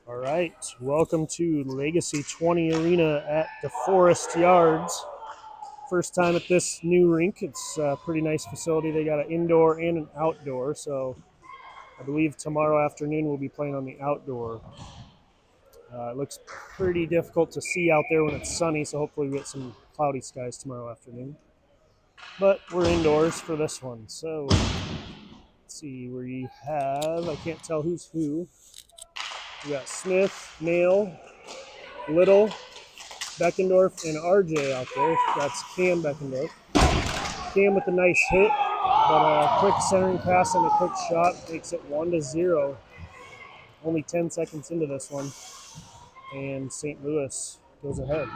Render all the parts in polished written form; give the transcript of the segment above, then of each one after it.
All right, welcome to Legacy 20 Arena at DeForest Yards. First time at this new rink. It's a pretty nice facility. They got an indoor and an outdoor, so I believe tomorrow afternoon we'll be playing on the outdoor. It looks pretty difficult to see out there when it's sunny, so hopefully we get some cloudy skies tomorrow afternoon. But we're indoors for this one, so let's see, we have, I can't tell who's who. We got Smith, Nail, Little, Beckendorf, and RJ out there. That's Cam Beckendorf. Cam with a nice hit, but a quick centering pass and a quick shot makes it 1-0. Only 10 seconds into this one, and St. Louis goes ahead.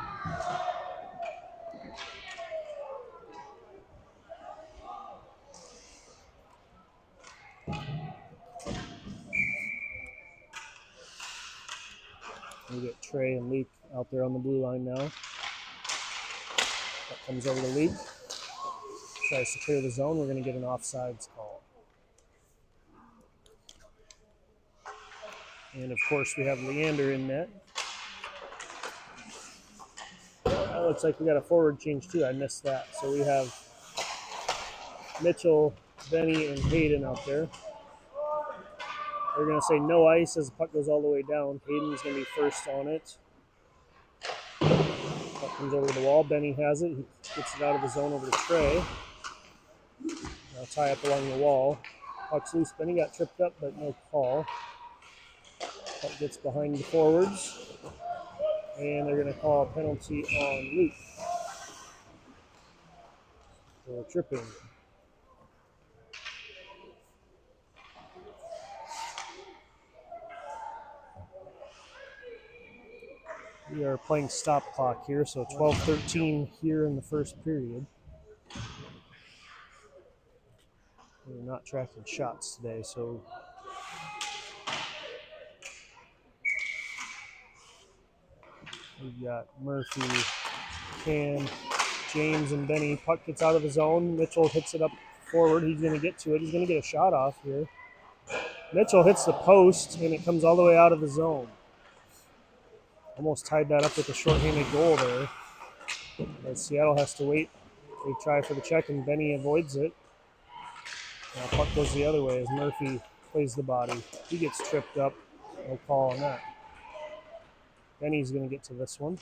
We get Trey and Luke out there on the blue line now. That comes over to Luke. Tries to clear the zone. We're going to get an offsides call. And of course we have Leander in net. That looks like we got a forward change too. I missed that. So we have Mitchell, Benny, and Hayden out there. They're going to say no ice as the puck goes all the way down. Hayden's going to be first on it. Puck comes over to the wall. Benny has it. He gets it out of the zone over to Trey. Now tie up along the wall. Puck's loose. Benny got tripped up, but no call. Puck gets behind the forwards. And they're going to call a penalty on Luke for tripping. We are playing stop clock here, so 12:13 here in the first period. We're not tracking shots today, so we've got Murphy, Cam, James, and Benny. Puck gets out of the zone. Mitchell hits it up forward. He's going to get to it. He's going to get a shot off here. Mitchell hits the post, and it comes all the way out of the zone. Almost tied that up with a shorthanded goal there. But Seattle has to wait. They try for the check, and Benny avoids it. Now puck goes the other way as Murphy plays the body. He gets tripped up. No call on that. Benny's going to get to this one.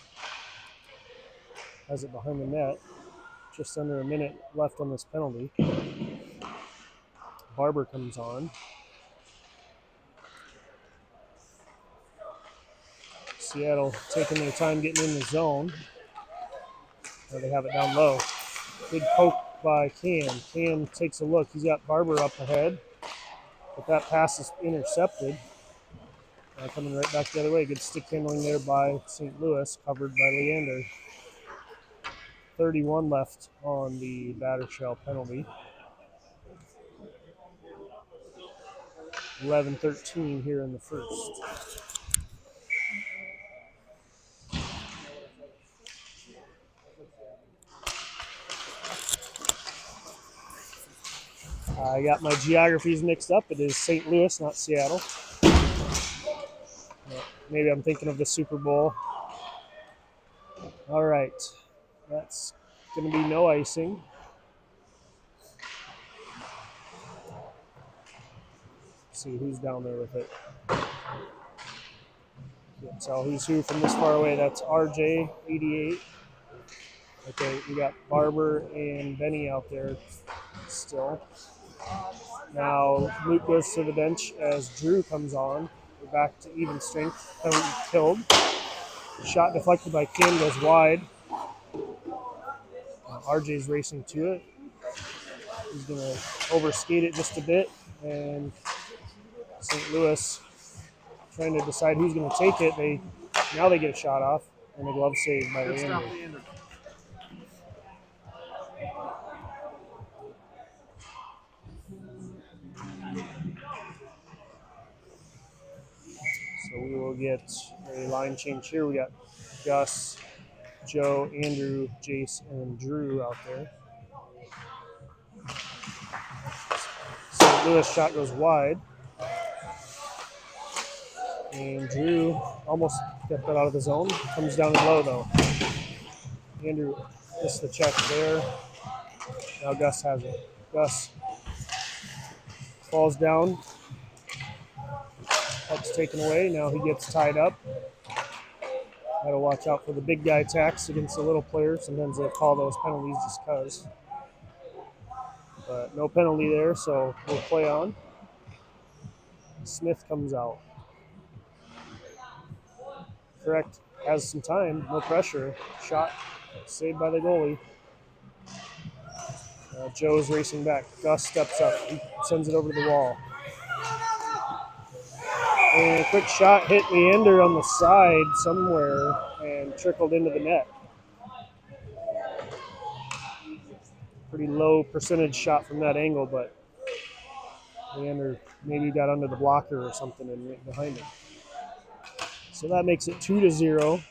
Has it behind the net. Just under a minute left on this penalty. Barber comes on. Seattle taking their time getting in the zone. There they have it down low. Good poke by Cam. Cam takes a look. He's got Barber up ahead. But that pass is intercepted. Coming right back the other way. Good stick handling there by St. Louis, covered by Leander. 31 left on the Battershell penalty. 11-13 here in the first. I got my geographies mixed up. It is St. Louis, not Seattle. Maybe I'm thinking of the Super Bowl. All right. That's going to be no icing. Let's see who's down there with it. Can't tell who's who from this far away. That's RJ, 88. Okay, we got Barber and Benny out there still. Now Luke goes to the bench as Drew comes on. We're back to even strength. Penalty killed. Shot deflected by Cam, goes wide. RJ's racing to it. He's going to overskate it just a bit. And St. Louis trying to decide who's going to take it. Now they get a shot off. And a glove save by Leander. So we will get a line change here. We got Gus, Joe, Andrew, Jace, and Drew out there. St. Louis shot goes wide. And Drew almost got that out of the zone. Comes down low though. Andrew missed the check there. Now Gus has it. Gus falls down. Puck's taken away. Now he gets tied up. Got to watch out for the big guy attacks against the little players. Sometimes they call those penalties just because. But no penalty there, so we'll play on. Smith comes out. Correct. Has some time. No pressure. Shot saved by the goalie. Joe's racing back. Gus steps up. He sends it over to the wall. And a quick shot hit Leander on the side somewhere and trickled into the net. Pretty low percentage shot from that angle, but Leander maybe got under the blocker or something and went behind him. So that makes it 2-0,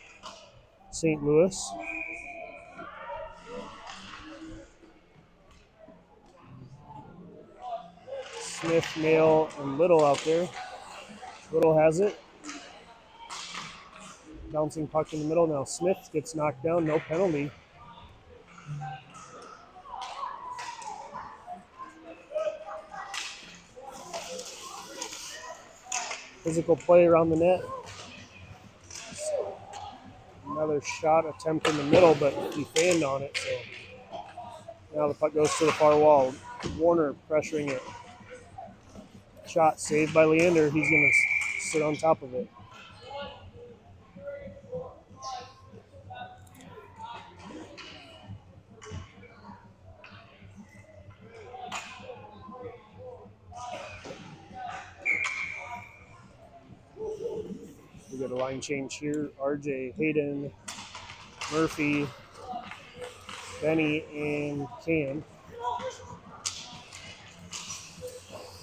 St. Louis. Smith, Nail, and Little out there. Little has it. Bouncing puck in the middle. Now Smith gets knocked down. No penalty. Physical play around the net. Another shot attempt in the middle, but he fanned on it. So now the puck goes to the far wall. Warner pressuring it. Shot saved by Leander. He's going to sit on top of it. We got a line change here. RJ, Hayden, Murphy, Benny, and Cam.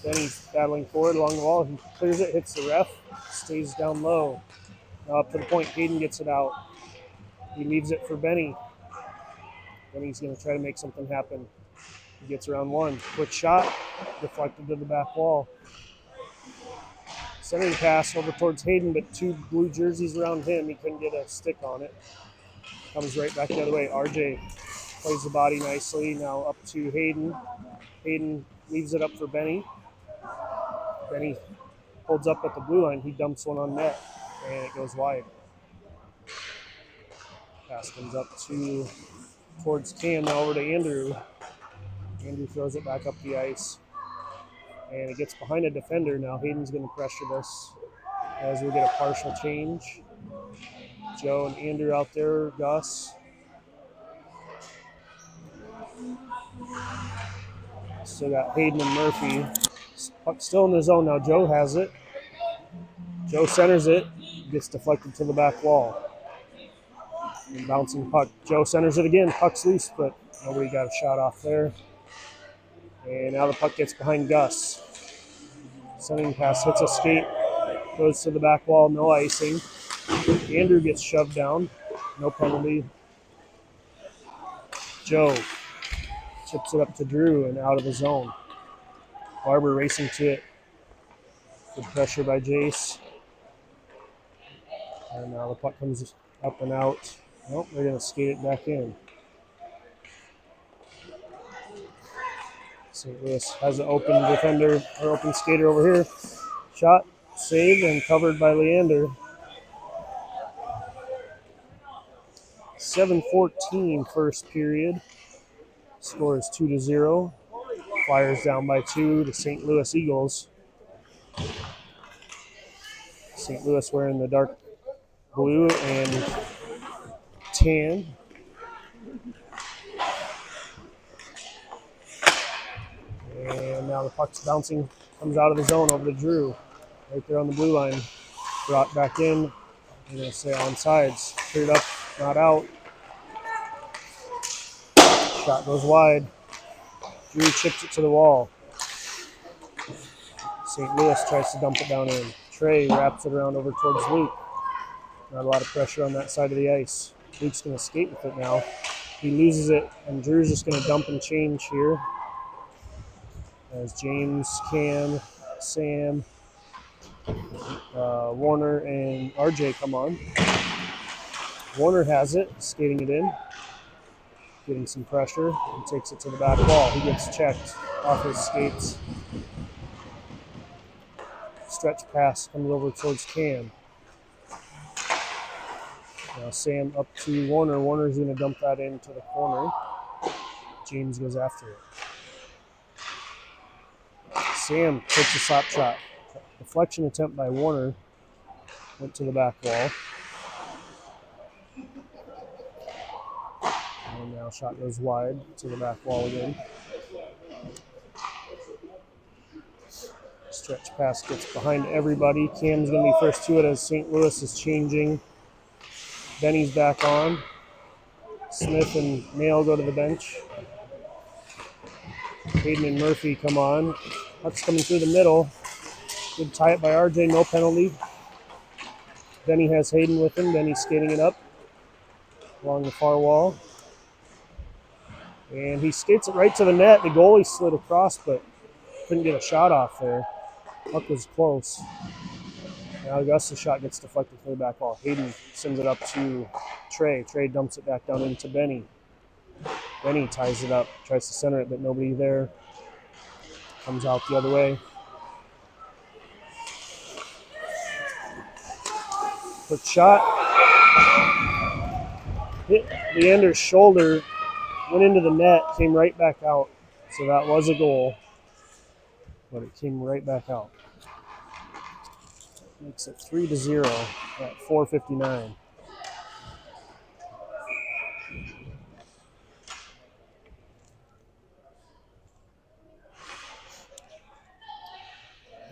Benny's battling forward along the wall. He clears it, hits the ref, stays down low. Now up to the point, Hayden gets it out. He leaves it for Benny. Benny's going to try to make something happen. He gets around one. Quick shot, deflected to the back wall. Centering pass over towards Hayden, but two blue jerseys around him. He couldn't get a stick on it. Comes right back the other way. RJ plays the body nicely. Now up to Hayden. Hayden leaves it up for Benny. Benny holds up at the blue line. He dumps one on net, and it goes wide. Pass comes up towards Cam, now over to Andrew. Andrew throws it back up the ice. And it gets behind a defender. Now Hayden's going to pressure this as we get a partial change. Joe and Andrew out there, Gus. Still got Hayden and Murphy. Puck still in the zone now. Joe has it. Joe centers it. Gets deflected to the back wall. And bouncing puck. Joe centers it again. Puck's loose, but nobody got a shot off there. And now the puck gets behind Gus. Sending pass hits a skate, goes to the back wall, no icing. Andrew gets shoved down, no penalty. Joe chips it up to Drew and out of the zone. Barber racing to it. Good pressure by Jace. And now the puck comes up and out. Nope, they're going to skate it back in. St. Louis has an open defender, or open skater over here. Shot, saved, and covered by Leander. 7:14 first period. Score is 2-0. Flyers down by 2 to St. Louis Eagles. St. Louis wearing the dark blue and tan. And now the puck's bouncing, comes out of the zone over to Drew. Right there on the blue line. Brought back in. I'm going to say onside. Cleared up, not out. Shot goes wide. Drew chips it to the wall. St. Louis tries to dump it down in. Trey wraps it around over towards Luke. Not a lot of pressure on that side of the ice. Luke's going to skate with it now. He loses it, and Drew's just going to dump and change here. As James, Cam, Sam, Warner, and RJ come on. Warner has it, skating it in, getting some pressure, and takes it to the back wall. He gets checked off his skates. Stretch pass comes over towards Cam. Now Sam up to Warner. Warner's going to dump that into the corner. James goes after it. Sam takes a slap shot. Deflection attempt by Warner. Went to the back wall. And now shot goes wide to the back wall again. Stretch pass gets behind everybody. Cam's going to be first to it as St. Louis is changing. Benny's back on. Smith and Nail go to the bench. Hayden and Murphy come on. Puck's coming through the middle. Good tie it by RJ, no penalty. Benny has Hayden with him. Benny's skating it up along the far wall. And he skates it right to the net. The goalie slid across, but couldn't get a shot off there. Puck was close. Now Augustus' shot gets deflected to the back wall. Hayden sends it up to Trey. Trey dumps it back down into Benny. Benny ties it up, tries to center it, but nobody there. Comes out the other way. Quick shot. Hit Leander's shoulder, went into the net, came right back out. So that was a goal, but it came right back out. Makes it 3-0 at 4:59.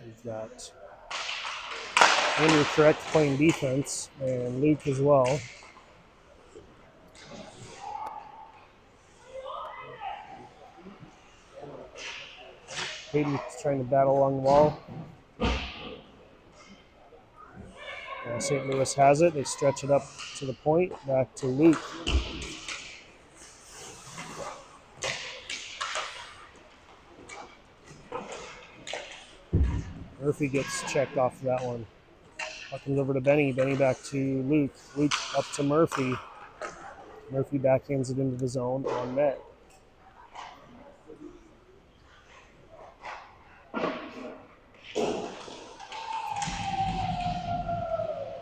We've got Andrew Correct playing defense, and Luke as well. Hayden's trying to battle along the wall. And St. Louis has it. They stretch it up to the point. Back to Luke. Murphy gets checked off of that one. Puck comes over to Benny. Benny back to Luke. Luke up to Murphy. Murphy backhands it into the zone on net.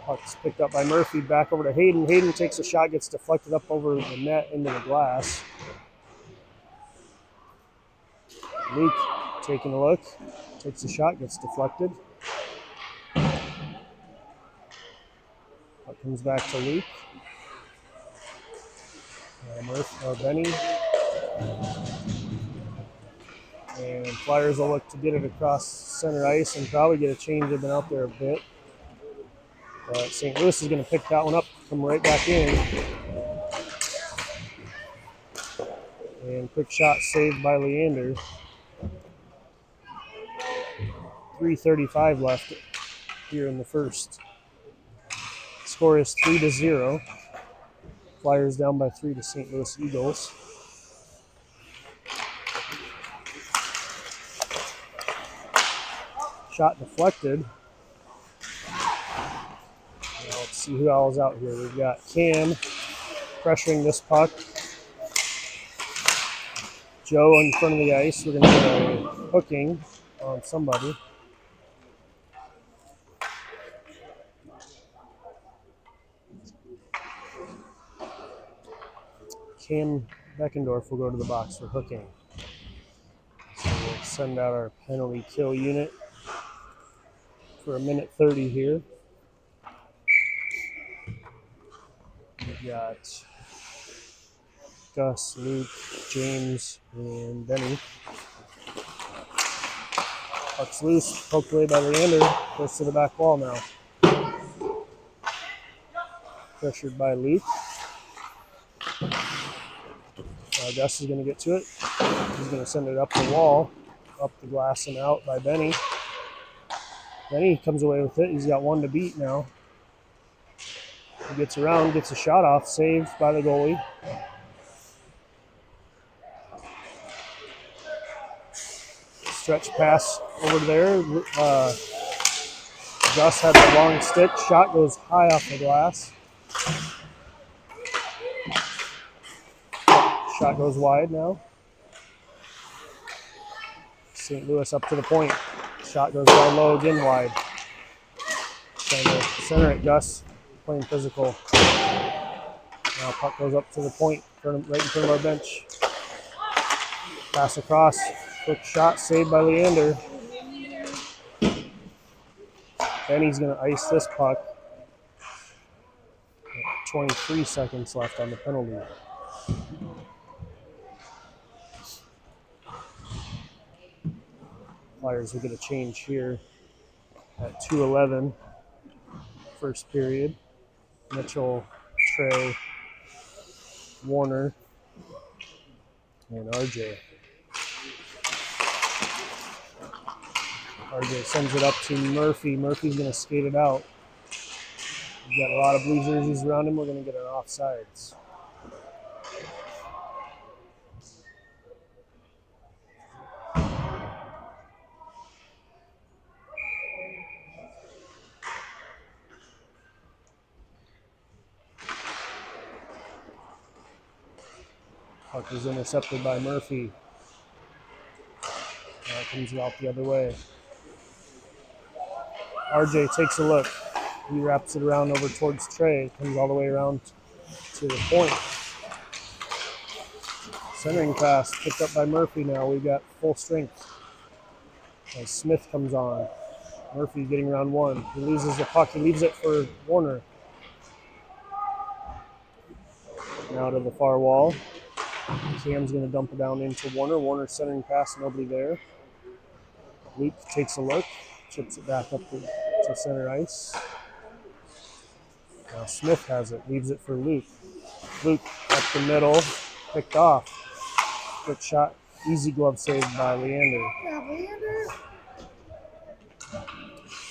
Puck's picked up by Murphy. Back over to Hayden. Hayden takes a shot, gets deflected up over the net into the glass. Luke taking a look. Takes a shot, gets deflected. Puck comes back to Luke. Benny. And Flyers will look to get it across center ice and probably get a change. They've been out there a bit. But St. Louis is going to pick that one up, come right back in. And quick shot saved by Leander. 3:35 left here in the first. Score is 3-0. Flyers down by 3 to St. Louis Eagles. Shot deflected. Now let's see who else is out here. We've got Cam pressuring this puck. Joe in front of the ice. We're going to get a hooking on somebody. Cam Beckendorf will go to the box for hooking. So we'll send out our penalty kill unit for 1:30 here. We've got Gus, Luke, James, and Benny. Puck's loose, poked away by Leander. Goes to the back wall now. Pressured by Luke. Gus is going to get to it. He's going to send it up the wall, up the glass and out by Benny. Benny comes away with it. He's got one to beat now. He gets around, gets a shot off, saved by the goalie. Stretch pass over there. Gus had the long stick. Shot goes high off the glass. Shot goes wide now. St. Louis up to the point. Shot goes down low, again wide. Trying to center it, Gus. Playing physical. Now puck goes up to the point, right in front of our bench. Pass across. Quick shot saved by Leander. Benny's going to ice this puck. 23 seconds left on the penalty. Flyers will get a change here at 2:11, first period. Mitchell, Trey, Warner, and RJ. RJ sends it up to Murphy. Murphy's going to skate it out. We've got a lot of blue jerseys around him. We're going to get an offsides. Puck is intercepted by Murphy. Now it comes out the other way. RJ takes a look. He wraps it around over towards Trey. Comes all the way around to the point. Centering pass picked up by Murphy now. We've got full strength. As Smith comes on. Murphy getting around one. He loses the puck. He leaves it for Warner. Now to the far wall. Cam's going to dump it down into Warner. Warner centering pass, nobody there. Luke takes a look, chips it back up to center ice. Now Smith has it, leaves it for Luke. Luke up the middle, picked off. Quick shot, easy glove save by Leander.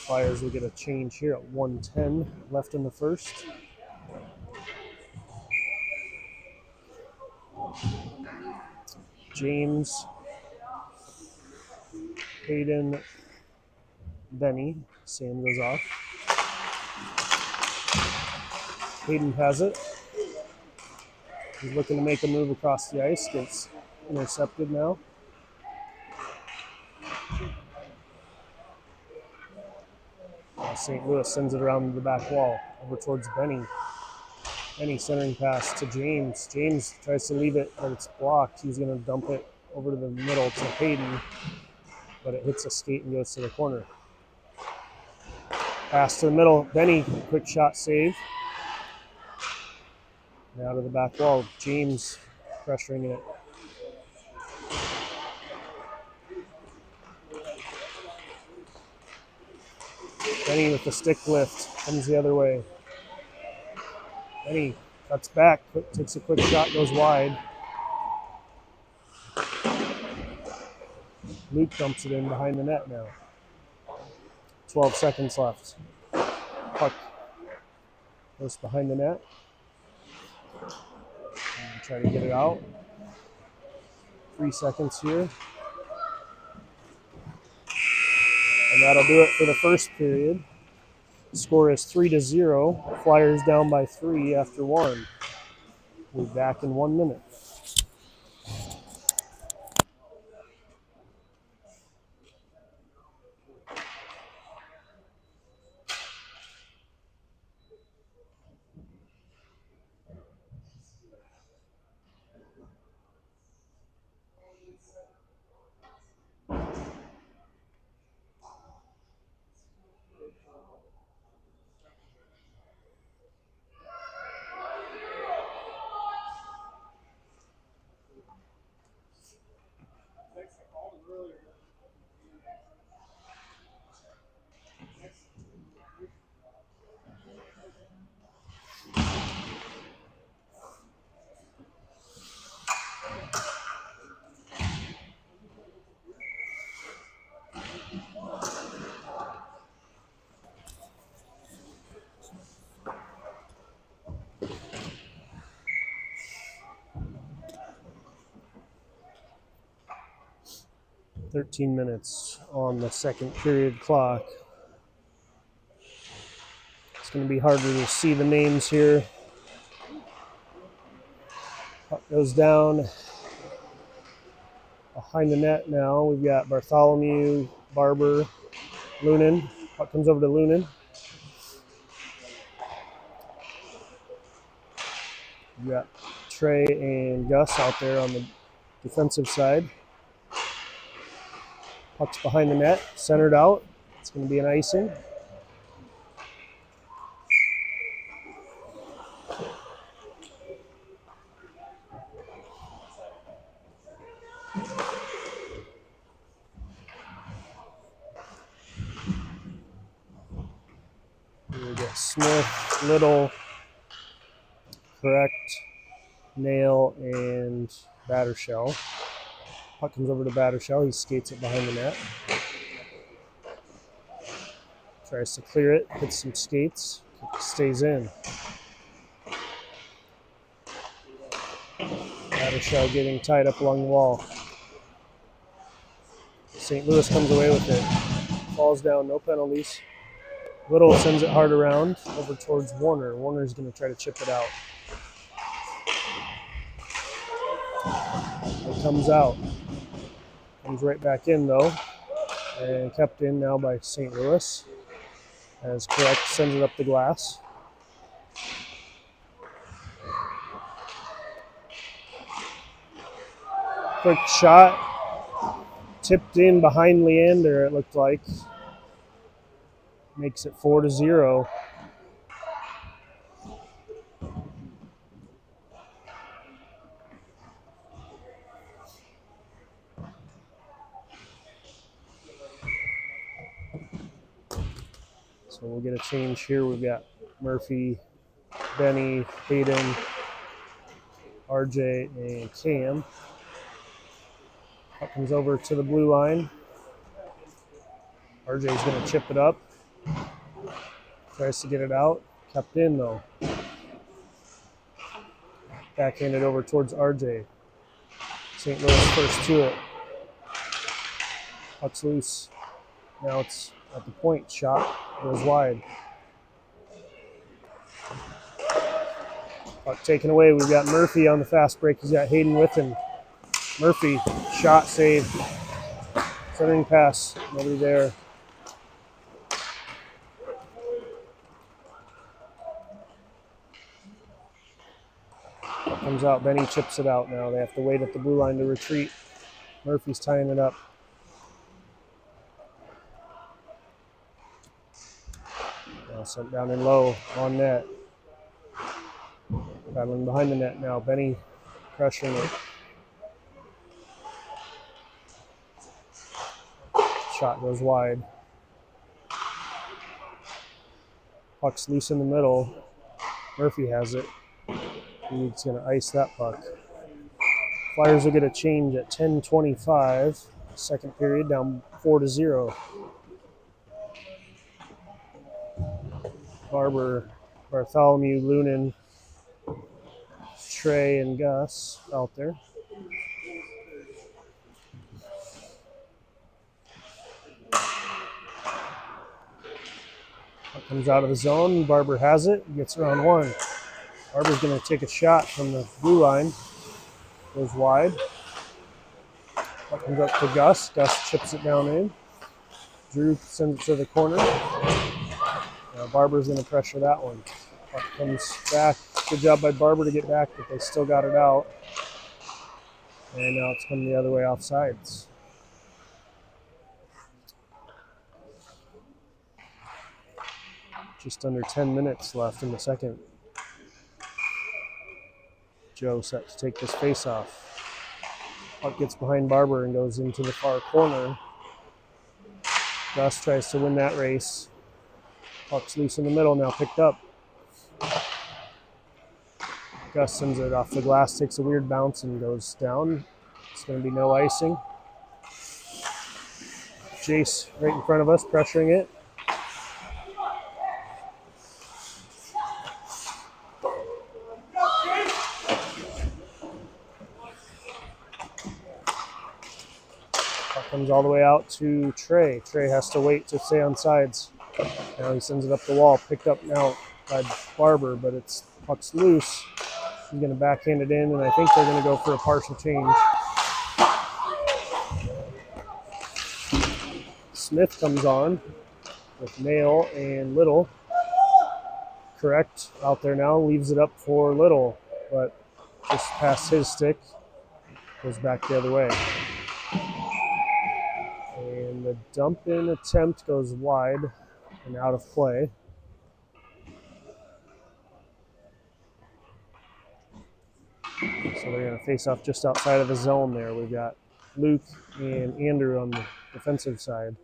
Flyers will get a change here at 1:10 left in the first. James, Hayden, Benny. Sam goes off. Hayden has it. He's looking to make a move across the ice. Gets intercepted now. St. Louis sends it around the back wall over towards Benny. Benny centering pass to James. James tries to leave it, but it's blocked. He's going to dump it over to the middle to Hayden, but it hits a skate and goes to the corner. Pass to the middle. Benny, quick shot save. Now to the back wall. James pressuring it. Benny with the stick lift. Comes the other way. Benny cuts back. Takes a quick shot. Goes wide. Luke dumps it in behind the net now. 12 seconds left. Puck goes behind the net. And try to get it out. 3 seconds here. And that'll do it for the first period. The score is 3-0. Flyers down by 3 after 1. We'll be back in 1 minute. .13 minutes on the second period clock. It's going to be harder to see the names here. Puck goes down behind the net now. We've got Bartholomew, Barber, Lunin. Puck comes over to Lunin. We've got Trey and Gus out there on the defensive side. Puck's behind the net, centered out. It's going to be an icing. We get Smith, Little, Correct, Nail, and Battershell. Puck comes over to Battershell. He skates it behind the net. Tries to clear it, hits some skates, stays in. Battershell getting tied up along the wall. St. Louis comes away with it. Falls down, no penalties. Little sends it hard around over towards Warner. Warner's going to try to chip it out. It comes out. Comes right back in though. And kept in now by St. Louis. As Correct sends it up the glass. quick shot. Tipped in behind Leander, it looked like. Makes it 4-0. So we'll get a change here. We've got Murphy, Benny, Hayden, RJ, and Cam. Puck comes over to the blue line. RJ's going to chip it up. Tries to get it out. Kept in, though. Backhanded over towards RJ. St. Louis first to it. Puck's loose. Now it's at the point. Shot goes wide. Puck taken away. We've got Murphy on the fast break. He's got Hayden with him. Murphy, shot, save. Centering pass. Nobody there. Puck comes out. Benny chips it out now. They have to wait at the blue line to retreat. Murphy's tying it up. Now sent down in low on net. Battling behind the net now. Benny pressuring it. Shot goes wide. Puck's loose in the middle. Murphy has it. He's going to ice that puck. Flyers will get a change at 10:25. Second period, down 4-0. Barber, Bartholomew, Lunin, Trey, and Gus out there. Puck comes out of the zone. Barber has it. Gets around one. Barber's going to take a shot from the blue line. Goes wide. Puck comes up to Gus. Gus chips it down in. Drew sends it to the corner. Barber's going to pressure that one. Puck comes back. Good job by Barber to get back, but they still got it out. And now it's coming the other way offsides. Just under 10 minutes left in the second. Joe set to take this face-off. Puck gets behind Barber and goes into the far corner. Gus tries to win that race. Puck's loose in the middle, now picked up. Gus sends it off the glass, takes a weird bounce and goes down. It's going to be no icing. Jace right in front of us, pressuring it. Puck comes all the way out to Trey. Trey has to wait to stay on sides. Now he sends it up the wall, picked up now by Barber, but it's puck's loose. He's going to backhand it in, and I think they're going to go for a partial change. Smith comes on with Nail and Little. Correct out there now, leaves it up for Little, but just past his stick, goes back the other way. And the dump-in attempt goes wide and out of play. So they're going to face off just outside of the zone there. We've got Luke and Andrew on the defensive side.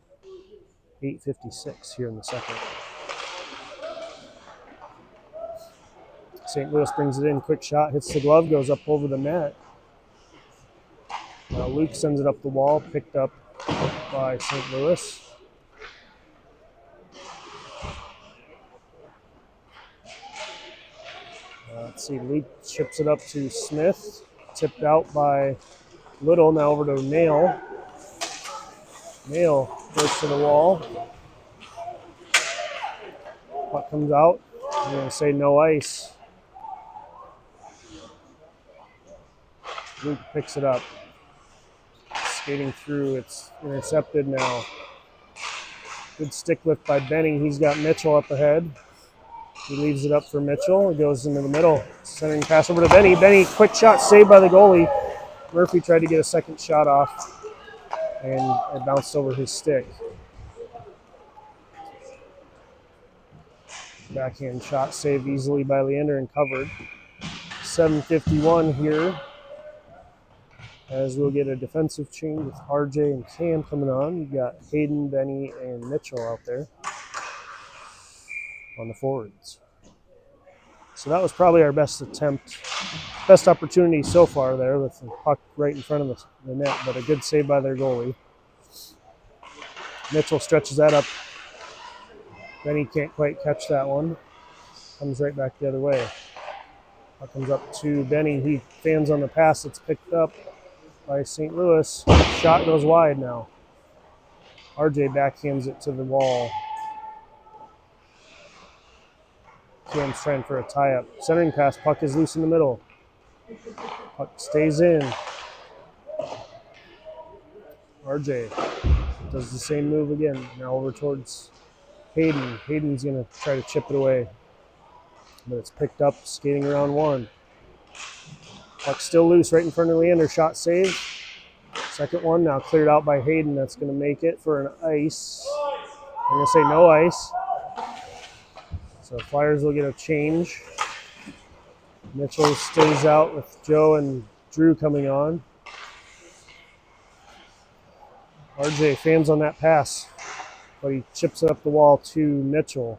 8:56 here in the second. St. Louis brings it in, quick shot, hits the glove, goes up over the net. Now Luke sends it up the wall, picked up by St. Louis. Let's see, Luke chips it up to Smith, tipped out by Little, now over to Nail. Nail goes to the wall. Puck comes out. I'm going to say no ice. Luke picks it up. Skating through, it's intercepted now. Good stick lift by Benny. He's got Mitchell up ahead. He leaves it up for Mitchell. It goes into the middle. Centering pass over to Benny. Benny, quick shot, saved by the goalie. Murphy tried to get a second shot off, and it bounced over his stick. Backhand shot saved easily by Leander and covered. 7:51 here, as we'll get a defensive change with RJ and Cam coming on. You've got Hayden, Benny, and Mitchell out there on the forwards. So that was probably our best attempt, best opportunity so far there with the puck right in front of the net, but a good save by their goalie. Mitchell stretches that up. Benny can't quite catch that one. Comes right back the other way. Puck comes up to Benny. He fans on the pass. It's picked up by St. Louis. Shot goes wide now. RJ backhands it to the wall. Cam's trying for a tie-up. Centering pass. Puck is loose in the middle. Puck stays in. RJ does the same move again. Now over towards Hayden. Hayden's going to try to chip it away. But it's picked up, skating around one. Puck still loose right in front of Leander. Shot saved. Second one now cleared out by Hayden. That's going to make it for an ice. I'm going to say no ice. So Flyers will get a change. Mitchell stays out with Joe and Drew coming on. RJ fans on that pass, but he chips it up the wall to Mitchell.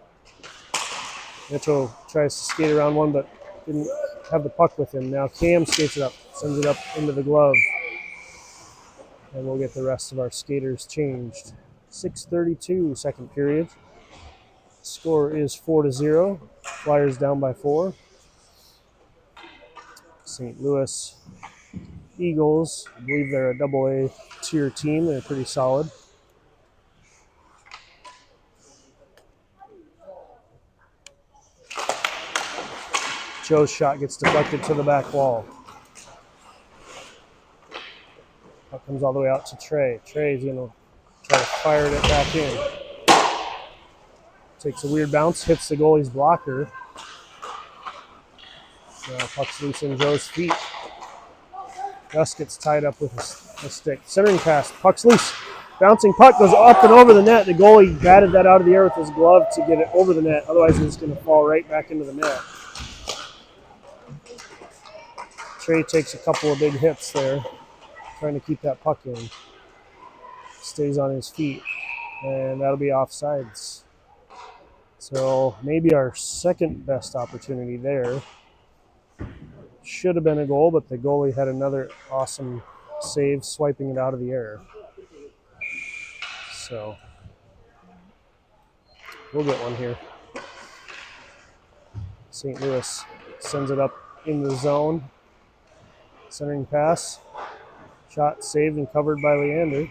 Mitchell tries to skate around one, but didn't have the puck with him. Now Cam skates it up, sends it up into the glove. And we'll get the rest of our skaters changed. 6:32, second period. Score is 4-0. Flyers down by 4. St. Louis Eagles, I believe they're a AA tier team. They're pretty solid. Joe's shot gets deflected to the back wall. Puck comes all the way out to Trey. Trey's going to try to fire it back in. Takes a weird bounce, hits the goalie's blocker. Now puck's loose in Joe's feet. Gus gets tied up with a stick. Centering pass, puck's loose. Bouncing puck goes up and over the net. The goalie batted that out of the air with his glove to get it over the net. Otherwise, it's going to fall right back into the net. Trey takes a couple of big hits there, trying to keep that puck in. Stays on his feet, and that'll be offsides. So maybe our second best opportunity there. Should have been a goal, but the goalie had another awesome save, swiping it out of the air. So we'll get one here. St. Louis sends it up in the zone. Centering pass. Shot saved and covered by Leander.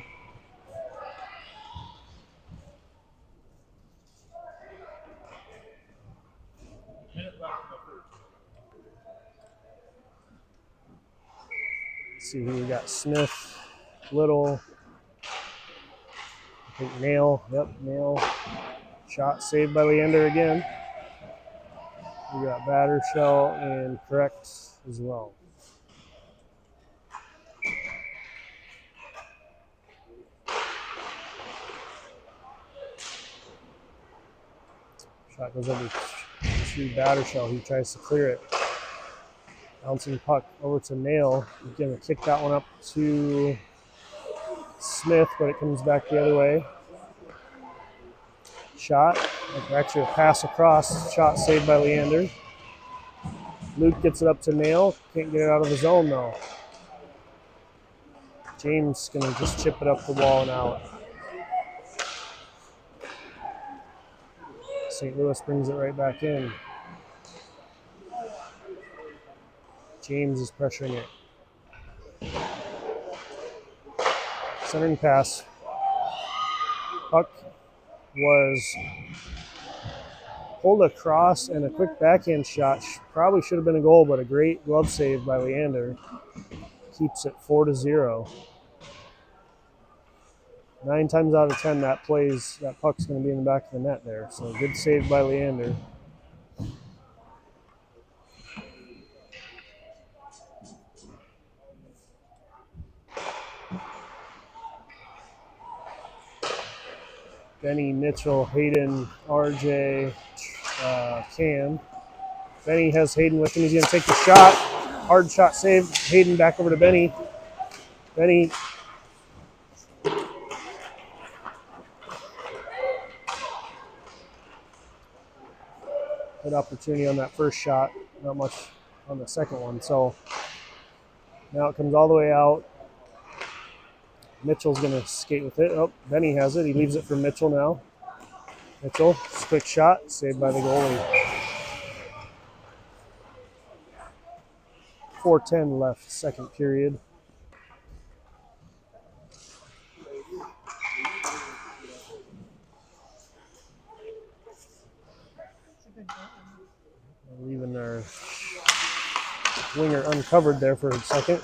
Let's see here, we got Smith, Little, I think Nail. Yep, Nail. Shot saved by Leander again. We got Battershell and Correct as well. Shot goes over to Battershell. He tries to clear it. Bouncing puck over to Nail. He's going to kick that one up to Smith, but it comes back the other way. Shot. Actually a pass across. Shot saved by Leander. Luke gets it up to Nail. Can't get it out of the zone though. James going to just chip it up the wall and out. St. Louis brings it right back in. James is pressuring it. Centering pass. Puck was pulled across and a quick backhand shot. Probably should have been a goal, but a great glove save by Leander. Keeps it 4-0. 9 times out of 10 that puck's going to be in the back of the net there. So good save by Leander. Benny, Mitchell, Hayden, RJ, Cam. Benny has Hayden with him. He's going to take the shot. Hard shot save. Hayden back over to Benny. Benny. Good opportunity on that first shot. Not much on the second one. So now it comes all the way out. Mitchell's going to skate with it. Oh, Benny has it. He leaves it for Mitchell now. Mitchell, quick shot, saved by the goalie. 4:10 left, second period. Leaving our winger uncovered there for a second.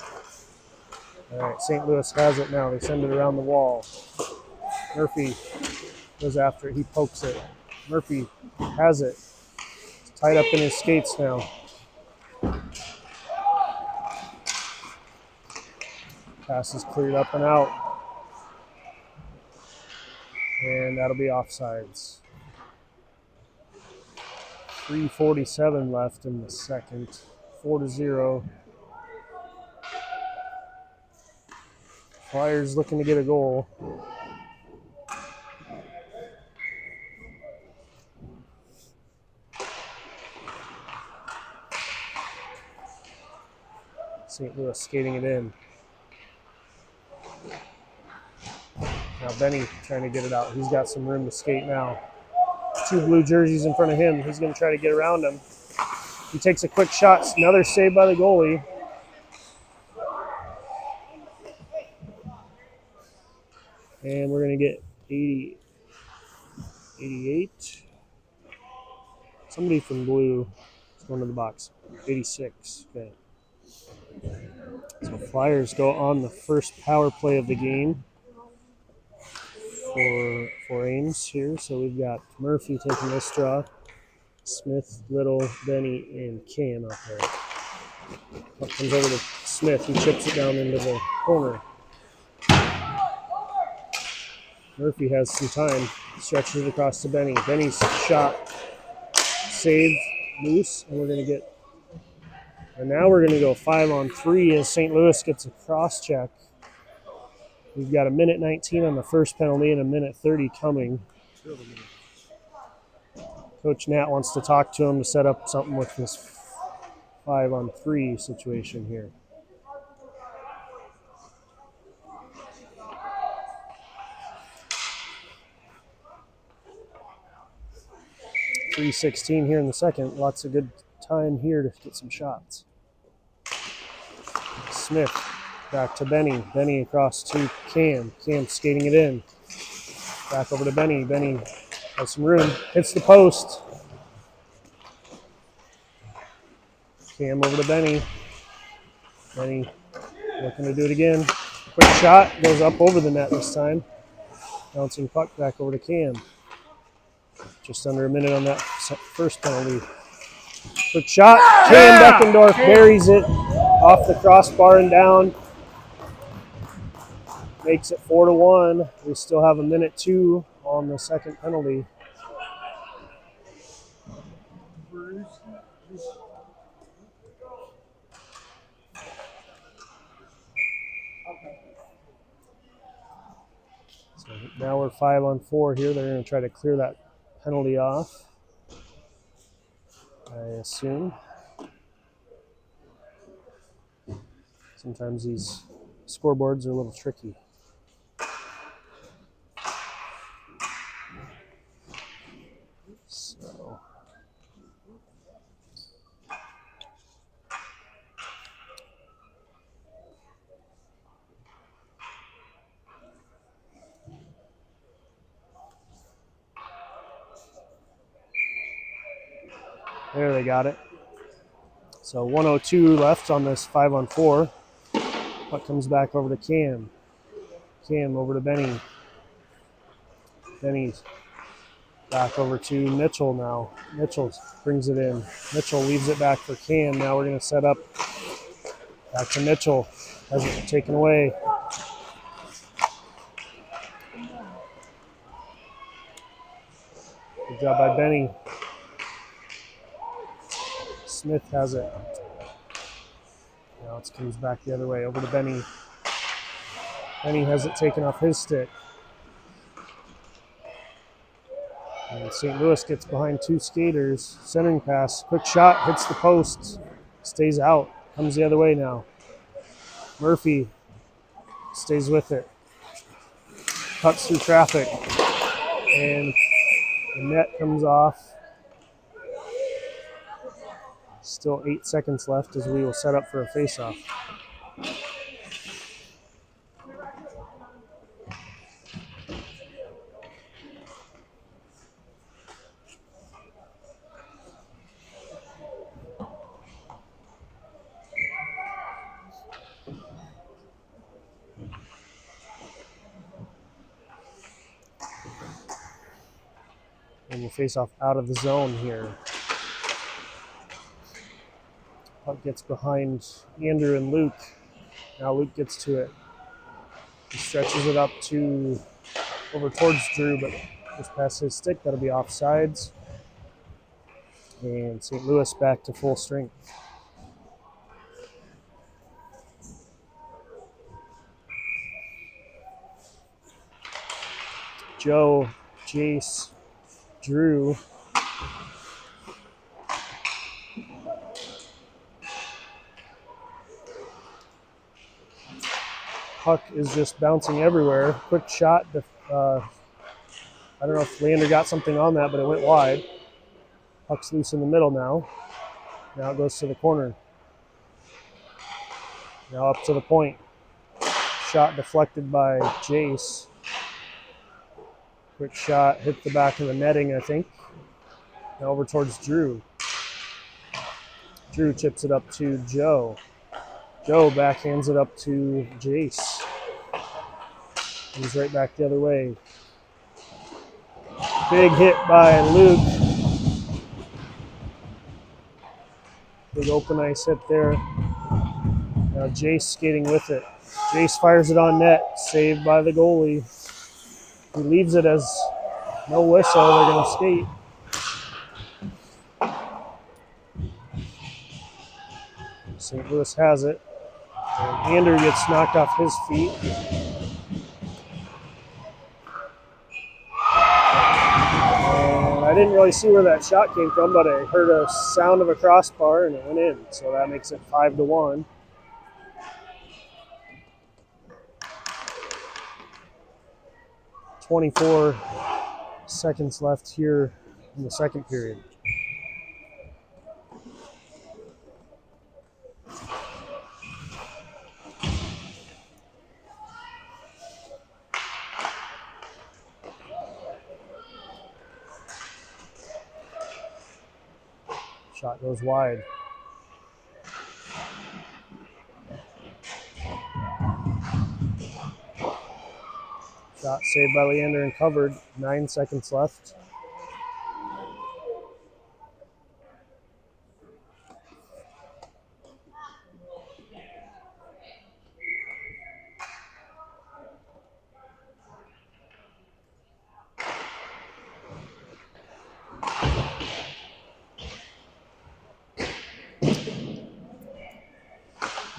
All right, St. Louis has it now. They send it around the wall. Murphy goes after it. He pokes it. Murphy has it. It's tied up in his skates now. Pass is cleared up and out. And that'll be offsides. 3:47 left in the second. 4-0. Flyers looking to get a goal. St. Louis skating it in. Now Benny trying to get it out. He's got some room to skate now. Two blue jerseys in front of him. He's going to try to get around him. He takes a quick shot. Another save by the goalie. And we're going to get 88. Somebody from blue is going to the box. 86. Okay. So Flyers go on the first power play of the game for Ames here. So we've got Murphy taking this draw. Smith, Little, Benny, and Cam up there. Up comes over to Smith. He chips it down into the corner. Murphy has some time. Stretches it across to Benny. Benny's shot. Save. Loose. And we're going to get... And now we're going to go 5-on-3 as St. Louis gets a cross check. We've got 1:19 on the first penalty and 1:30 coming. Coach Nat wants to talk to him to set up something with this 5-on-3 situation here. .316 here in the second. Lots of good time here to get some shots. Smith back to Benny. Benny across to Cam. Cam skating it in. Back over to Benny. Benny has some room. Hits the post. Cam over to Benny. Benny looking to do it again. Quick shot. Goes up over the net this time. Bouncing puck back over to Cam. Just under a minute on that first penalty. Quick shot. Cam Beckendorf buries it off the crossbar and down. Makes it 4-1. We still have 1:02 on the second penalty. So now we're 5-on-4 here. They're going to try to clear that penalty off, I assume. Sometimes these scoreboards are a little tricky. So there, they got it. So 1:02 left on this 5-on-4. Puck comes back over to Cam. Cam over to Benny. Benny's back over to Mitchell now. Mitchell brings it in. Mitchell leaves it back for Cam. Now we're going to set up back to Mitchell. Has it taken away. job by Benny. Smith has it. Now it comes back the other way, over to Benny. Benny has it taken off his stick. And St. Louis gets behind two skaters. Centering pass, quick shot, hits the post, stays out, comes the other way now. Murphy stays with it. Cuts through traffic. And the net comes off. Still 8 seconds left as we will set up for a face-off. And we'll face off out of the zone here. Puck gets behind Andrew and Luke. Now Luke gets to it. He stretches it up to over towards Drew, but just past his stick. That'll be offsides. And St. Louis back to full strength. Joe, Jace, Drew. Puck is just bouncing everywhere. Quick shot. I don't know if Leander got something on that, but it went wide. Puck's loose in the middle now. Now it goes to the corner. Now up to the point. Shot deflected by Jace. Quick shot, hit the back of the netting, I think. Now over towards Drew. Drew chips it up to Joe. Joe backhands it up to Jace. He's right back the other way. Big hit by Luke. Big open ice hit there. Now Jace skating with it. Jace fires it on net. Saved by the goalie. He leaves it as no whistle. They're going to skate. St. Louis has it. And Andrew gets knocked off his feet. And I didn't really see where that shot came from, but I heard a sound of a crossbar and it went in. So that makes it 5-1. .24 seconds left here in the second period. Shot goes wide. Shot saved by Leander and covered. 9 seconds left.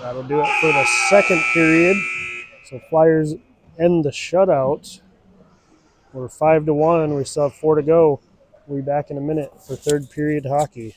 That'll do it for the second period. So Flyers end the shutout. We're 5-1. We still have 4 to go. We'll be back in a minute for third period hockey.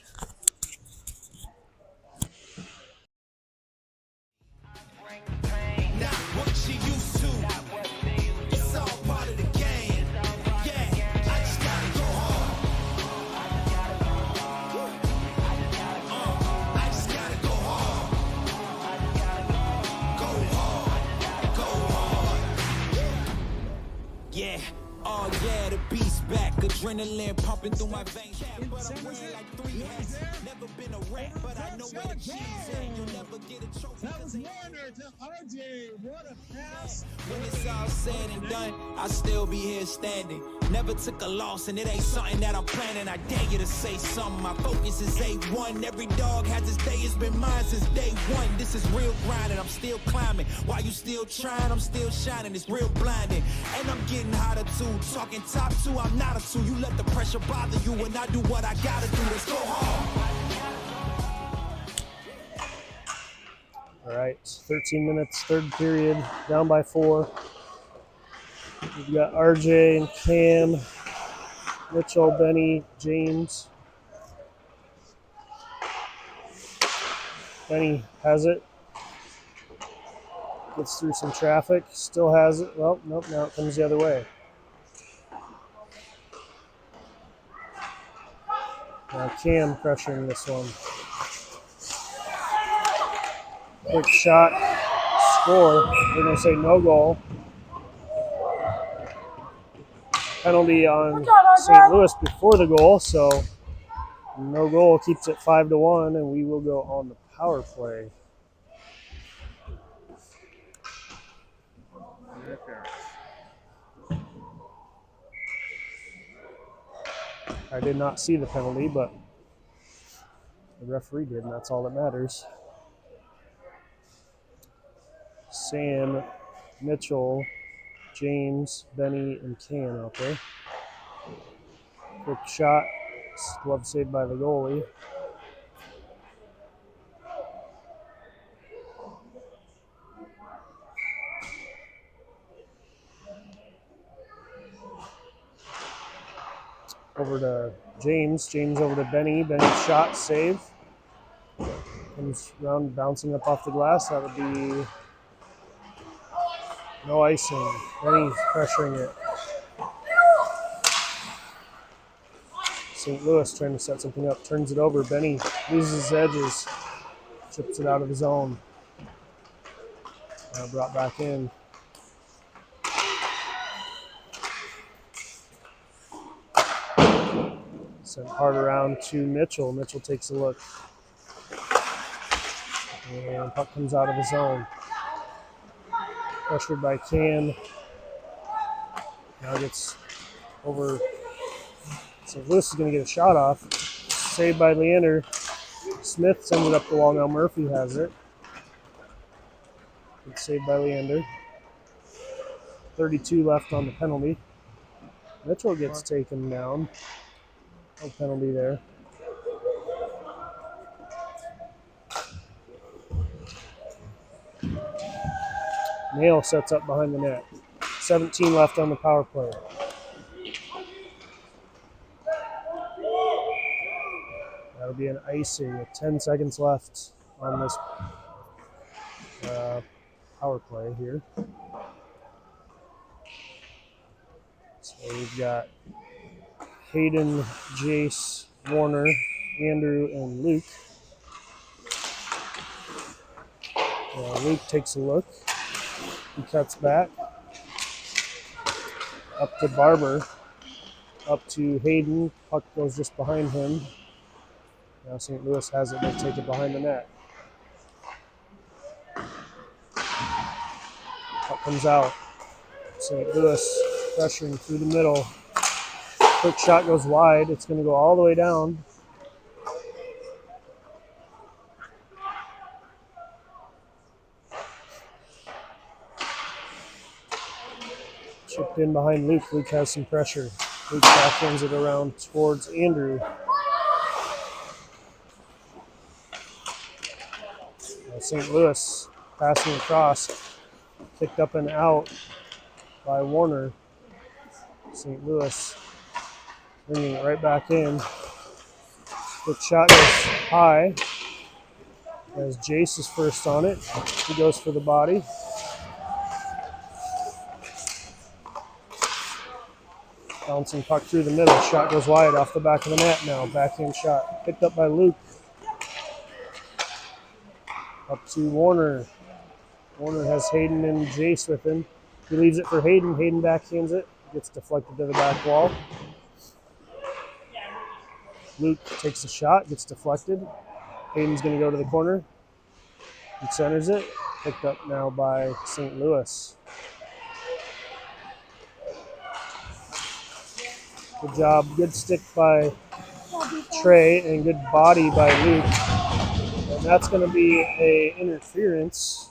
Adrenaline pumping through my veins. But I'm wearing like 3 hats. Never been a rat, but I know where the cheese at. You'll never get a trophy. That was Warner to RJ. What a pass. When it's all said and done, I'll still be here standing. Never took a loss, and it ain't something that I'm planning. I dare you to say something. My focus is A1. Every dog has its day. It's been mine since day one. This is real grinding. I'm still climbing. While you still trying, I'm still shining. It's real blinding. And I'm getting hotter too. Talking top two, I'm not a two. You let the pressure bother you when I do what I gotta do. Let's go hard. All right, 13 minutes, third period, down by 4. We've got RJ and Cam, Mitchell, Benny, James. Benny has it. Gets through some traffic, still has it. Well, nope, now it comes the other way. Now Cam pressuring this one. Quick shot, score. We're going to say no goal. Penalty on St. Louis before the goal, so no goal keeps it 5-1, and we will go on the power play. I did not see the penalty, but the referee did, and that's all that matters. Sam, Mitchell, James, Benny, and Cam out there. Quick shot, glove saved by the goalie. Over to James, James over to Benny, Benny's shot, save. Comes around, bouncing up off the glass, that would be no icing. Benny's pressuring it. St. Louis trying to set something up, turns it over. Benny loses his edges, chips it out of his own. Now brought back in. Sent hard around to Mitchell. Mitchell takes a look. And puck comes out of his zone. Pressured by Cam. Now gets over. St. Louis is going to get a shot off. Saved by Leander. Smith sends it up the wall. Now Murphy has it. It's saved by Leander. 32 left on the penalty. Mitchell gets taken down. No penalty there. Nail sets up behind the net. 17 left on the power play. That'll be an icing with 10 seconds left on this power play here. So we've got Hayden, Jace, Warner, Andrew, and Luke. Luke takes a look. He cuts back. Up to Barber. Up to Hayden. Puck goes just behind him. Now St. Louis has it. They take it behind the net. Puck comes out. St. Louis pressuring through the middle. Quick shot goes wide. It's going to go all the way down. Chipped in behind Luke. Luke has some pressure. Luke backhands it around towards Andrew. Now St. Louis passing across. Picked up and out by Warner. St. Louis bringing it right back in. Quick shot goes high. As Jace is first on it. He goes for the body. Bouncing puck through the middle. Shot goes wide off the back of the net now. Backhand shot. Picked up by Luke. Up to Warner. Warner has Hayden and Jace with him. He leaves it for Hayden. Hayden backhands it. Gets deflected to the back wall. Luke takes a shot. Gets deflected. Hayden's going to go to the corner. He centers it. Picked up now by St. Louis. Good job. Good stick by Trey and good body by Luke. And that's going to be an interference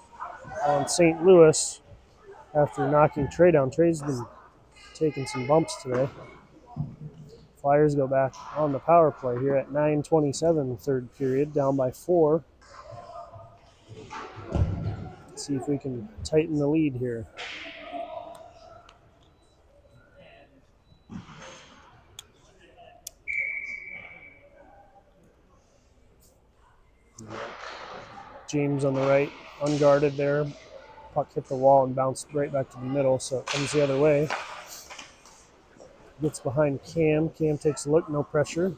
on St. Louis after knocking Trey down. Trey's been taking some bumps today. Flyers go back on the power play here at 9:27, third period, down by 4. Let's see if we can tighten the lead here. James on the right, unguarded there. Puck hit the wall and bounced right back to the middle, so it comes the other way. Gets behind Cam. Cam takes a look, no pressure.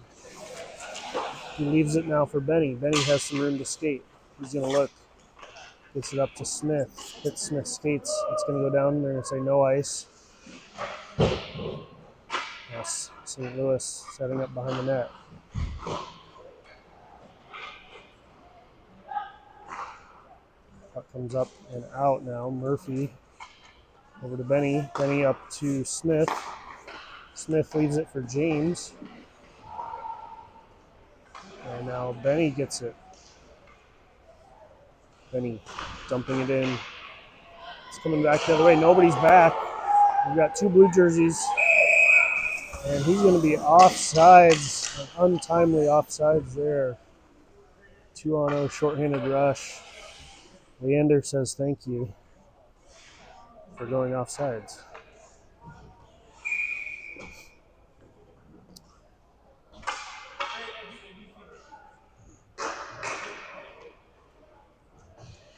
He leaves it now for Benny. Benny has some room to skate. He's going to look. Gets it up to Smith. Hits Smith, skates. It's going to go down. They're going to say no ice. Yes, St. Louis setting up behind the net. Puck comes up and out now. Murphy over to Benny. Benny up to Smith. Smith leaves it for James. And now Benny gets it. Benny dumping it in. It's coming back the other way. Nobody's back. We've got 2 blue jerseys. And he's going to be offsides. An untimely offsides there. 2-on-0 shorthanded rush. Leander says thank you for going offsides.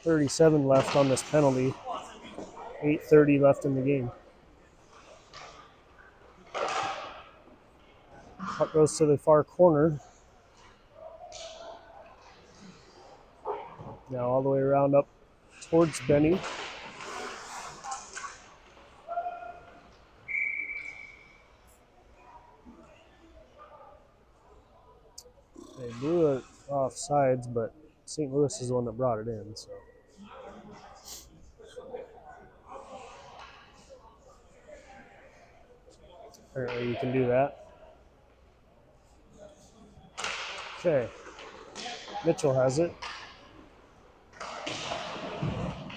.37 left on this penalty. 8:30 left in the game. Puck goes to the far corner. Now all the way around up towards Benny. They blew it off sides, but St. Louis is the one that brought it in. So. Apparently you can do that. Okay. Mitchell has it.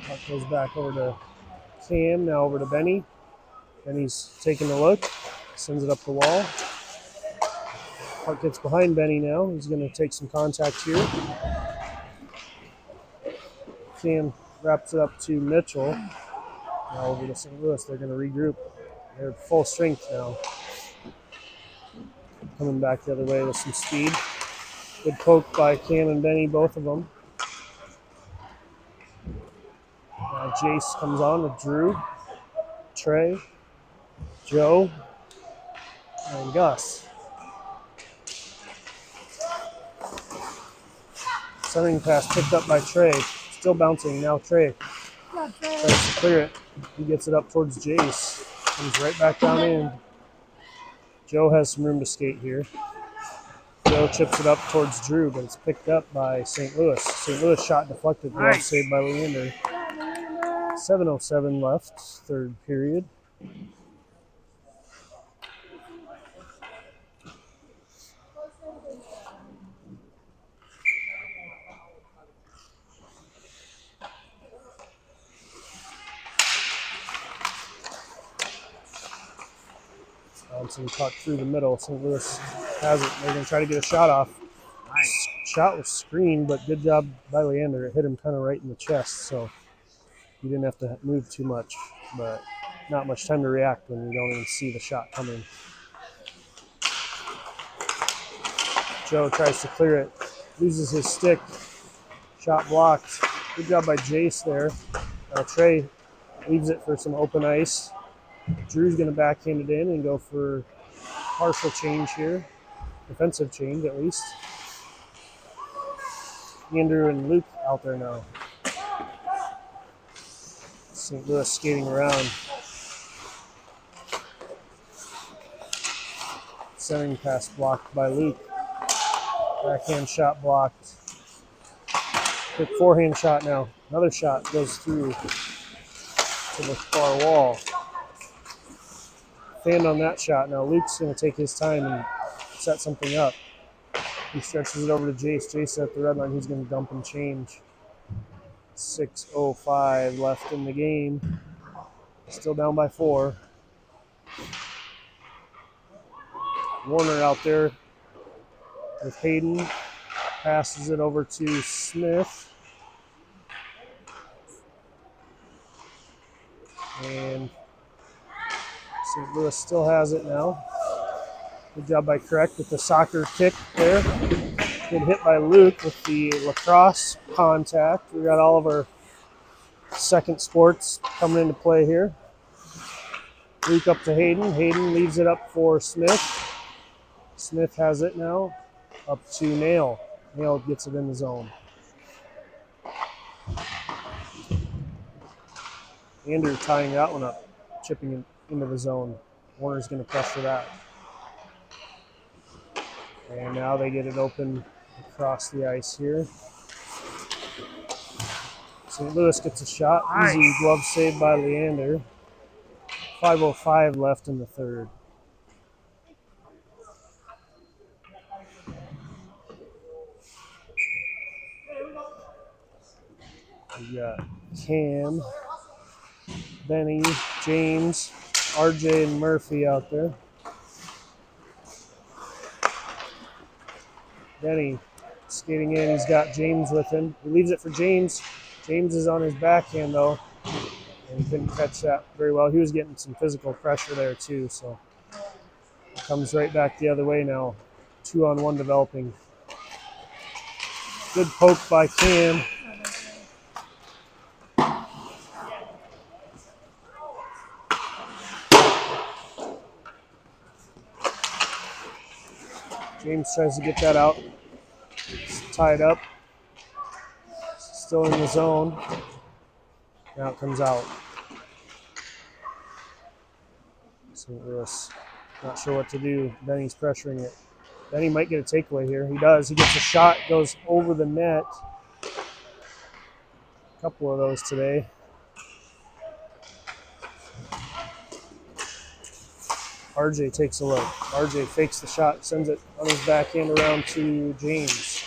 Puck goes back over to Cam, now over to Benny. Benny's taking a look, sends it up the wall. Puck gets behind Benny now. He's going to take some contact here. Cam wraps it up to Mitchell. Now over to St. Louis. They're going to regroup. They're full strength now. Coming back the other way with some speed. Good poke by Cam and Benny, both of them. Now Jace comes on with Drew, Trey, Joe, and Gus. Sending pass picked up by Trey. Still bouncing. Now Trey tries to clear it. He gets it up towards Jace. Comes right back down in. Joe has some room to skate here. Joe chips it up towards Drew, but it's picked up by St. Louis. St. Louis shot deflected. Well saved by Leander. 7:07 left, third period. Johnson puck through the middle. St. Louis has it. They're going to try to get a shot off. Nice. Shot was screened, but good job by Leander. It hit him kind of right in the chest, so he didn't have to move too much, but not much time to react when you don't even see the shot coming. Joe tries to clear it, loses his stick. Shot blocked. Good job by Jace there. Now Trey leaves it for some open ice. Drew's going to backhand it in and go for partial change here. Defensive change, at least. Andrew and Luke out there now. St. Louis skating around. Sending pass blocked by Luke. Backhand shot blocked. Quick forehand shot now. Another shot goes through to the far wall. Fanned on that shot. Now Luke's going to take his time and set something up. He stretches it over to Jace. Jace at the red line. He's going to dump and change. 6:05 left in the game. Still down by 4. Warner out there with Hayden. Passes it over to Smith. And St. Louis still has it now. Good job by Correct with the soccer kick there. Good hit by Luke with the lacrosse contact. We got all of our second sports coming into play here. Luke up to Hayden. Hayden leaves it up for Smith. Smith has it now. Up to Nail. Nail gets it in the zone. Andrew tying that one up, chipping it into the zone. Warner's going to pressure that. And now they get it open across the ice here. St. Louis gets a shot. Easy glove save by Leander. 5:05 left in the third. We got Cam, Benny, James, RJ, and Murphy out there. Benny skating in. He's got James with him. He leaves it for James. James is on his backhand, though, and he couldn't catch that very well. He was getting some physical pressure there, too, so it comes right back the other way now. 2-on-1 developing. Good poke by Cam. James tries to get that out. It's tied up. Still in the zone. Now it comes out. St. Louis not sure what to do. Benny's pressuring it. Benny might get a takeaway here. He does. He gets a shot, goes over the net. A couple of those today. RJ takes a look. RJ fakes the shot, sends it on his backhand around to James.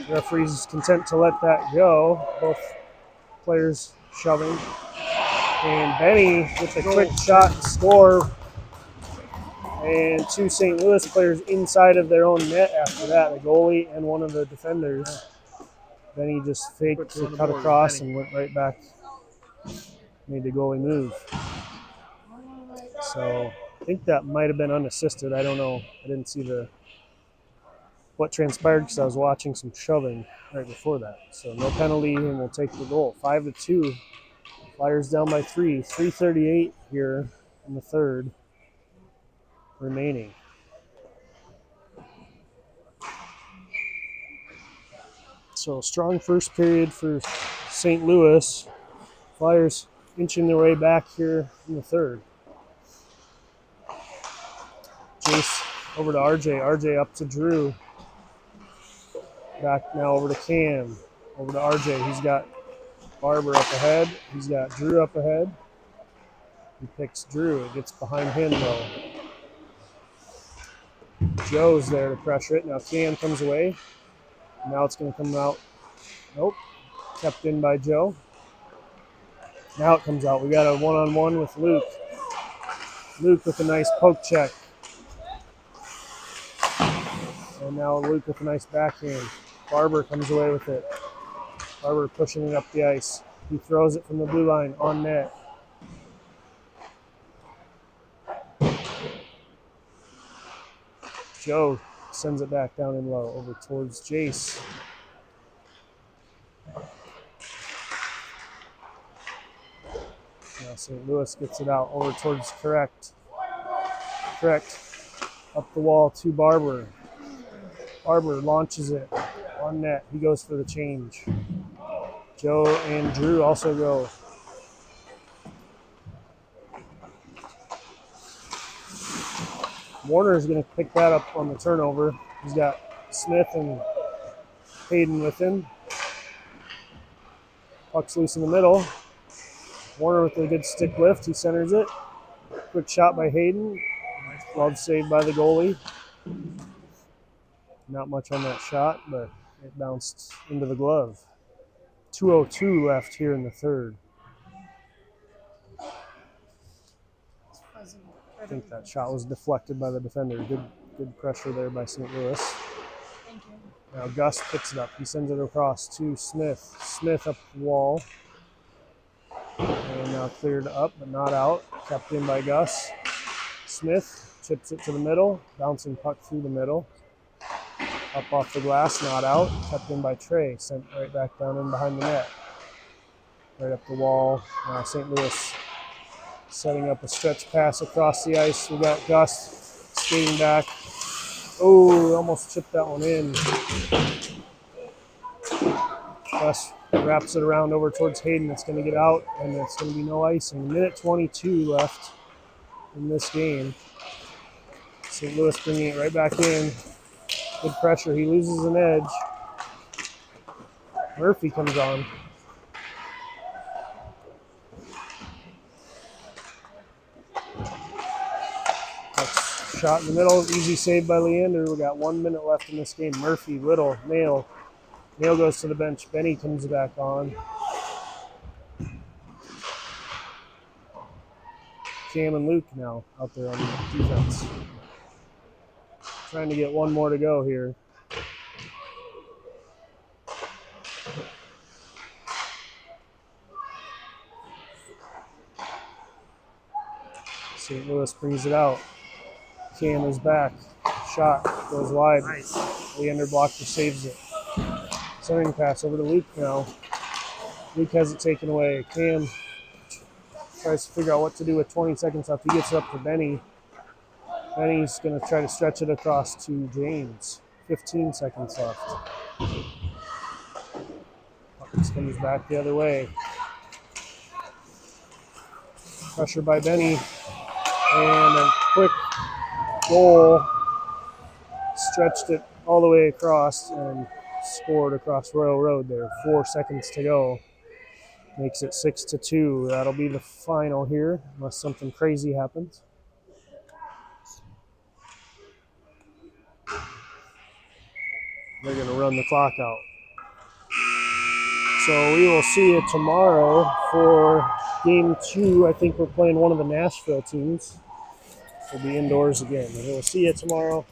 Referee's content to let that go. Both players shoving. And Benny with a quick shot and score. And two St. Louis players inside of their own net after that, the goalie and one of the defenders. Benny just faked the cut across and went right back, made the goalie move. So I think that might have been unassisted. I don't know. I didn't see what transpired because I was watching some shoving right before that. So no penalty, and we'll take the goal. 5-2. Flyers down by 3. 3:38 here in the third remaining. So strong first period for St. Louis. Flyers inching their way back here in the third. Jace over to RJ. RJ up to Drew. Back now over to Cam. Over to RJ. He's got Barber up ahead. He's got Drew up ahead. He picks Drew. It gets behind him though. Joe's there to pressure it. Now Cam comes away. Now it's going to come out. Nope. Kept in by Joe. Now it comes out. We got a one-on-one with Luke. Luke with a nice poke check. And now Luke with a nice backhand. Barber comes away with it. Barber pushing it up the ice. He throws it from the blue line on net. Joe sends it back down in low over towards Jace. Now St. Louis gets it out over towards Correct. Correct up the wall to Barber. Barber launches it on net. He goes for the change. Joe and Drew also go. Warner is going to pick that up on the turnover. He's got Smith and Hayden with him. Puck's loose in the middle. Warner with a good stick lift. He centers it. Quick shot by Hayden. Glove saved by the goalie. Not much on that shot, but it bounced into the glove. 2:02 left here in the third. I think that shot was deflected by the defender. Good pressure there by St. Louis. Thank you. Now Gus picks it up. He sends it across to Smith. Smith up the wall. And now cleared up, but not out. Kept in by Gus. Smith chips it to the middle. Bouncing puck through the middle. Up off the glass, not out. Kept in by Trey. Sent right back down in behind the net. Right up the wall. Now St. Louis setting up a stretch pass across the ice. We got Gus skating back. Oh, almost chipped that one in. Gus wraps it around over towards Hayden. It's going to get out, and it's going to be no icing. Minute 22 left in this game. St. Louis bringing it right back in. Good pressure. He loses an edge. Murphy comes on. That's shot in the middle. Easy save by Leander. We got 1 minute left in this game. Murphy, Little, Nail. Nail goes to the bench. Benny comes back on. Cam and Luke now out there on the defense. Trying to get one more to go here. St. Louis brings it out. Cam is back. Shot goes wide. Nice. Leander blocker saves it. Centering pass over to Luke now. Luke has it taken away. Cam tries to figure out what to do with 20 seconds left. He gets it up to Benny. Benny's going to try to stretch it across to James. 15 seconds left. Puck comes back the other way. Pressure by Benny. And a quick goal. Stretched it all the way across and scored across Royal Road there. 4 seconds to go. Makes it 6-2. That'll be the final here, unless something crazy happens. They're going to run the clock out. So we will see you tomorrow for game 2. I think we're playing one of the Nashville teams. We'll be indoors again. We'll see you tomorrow.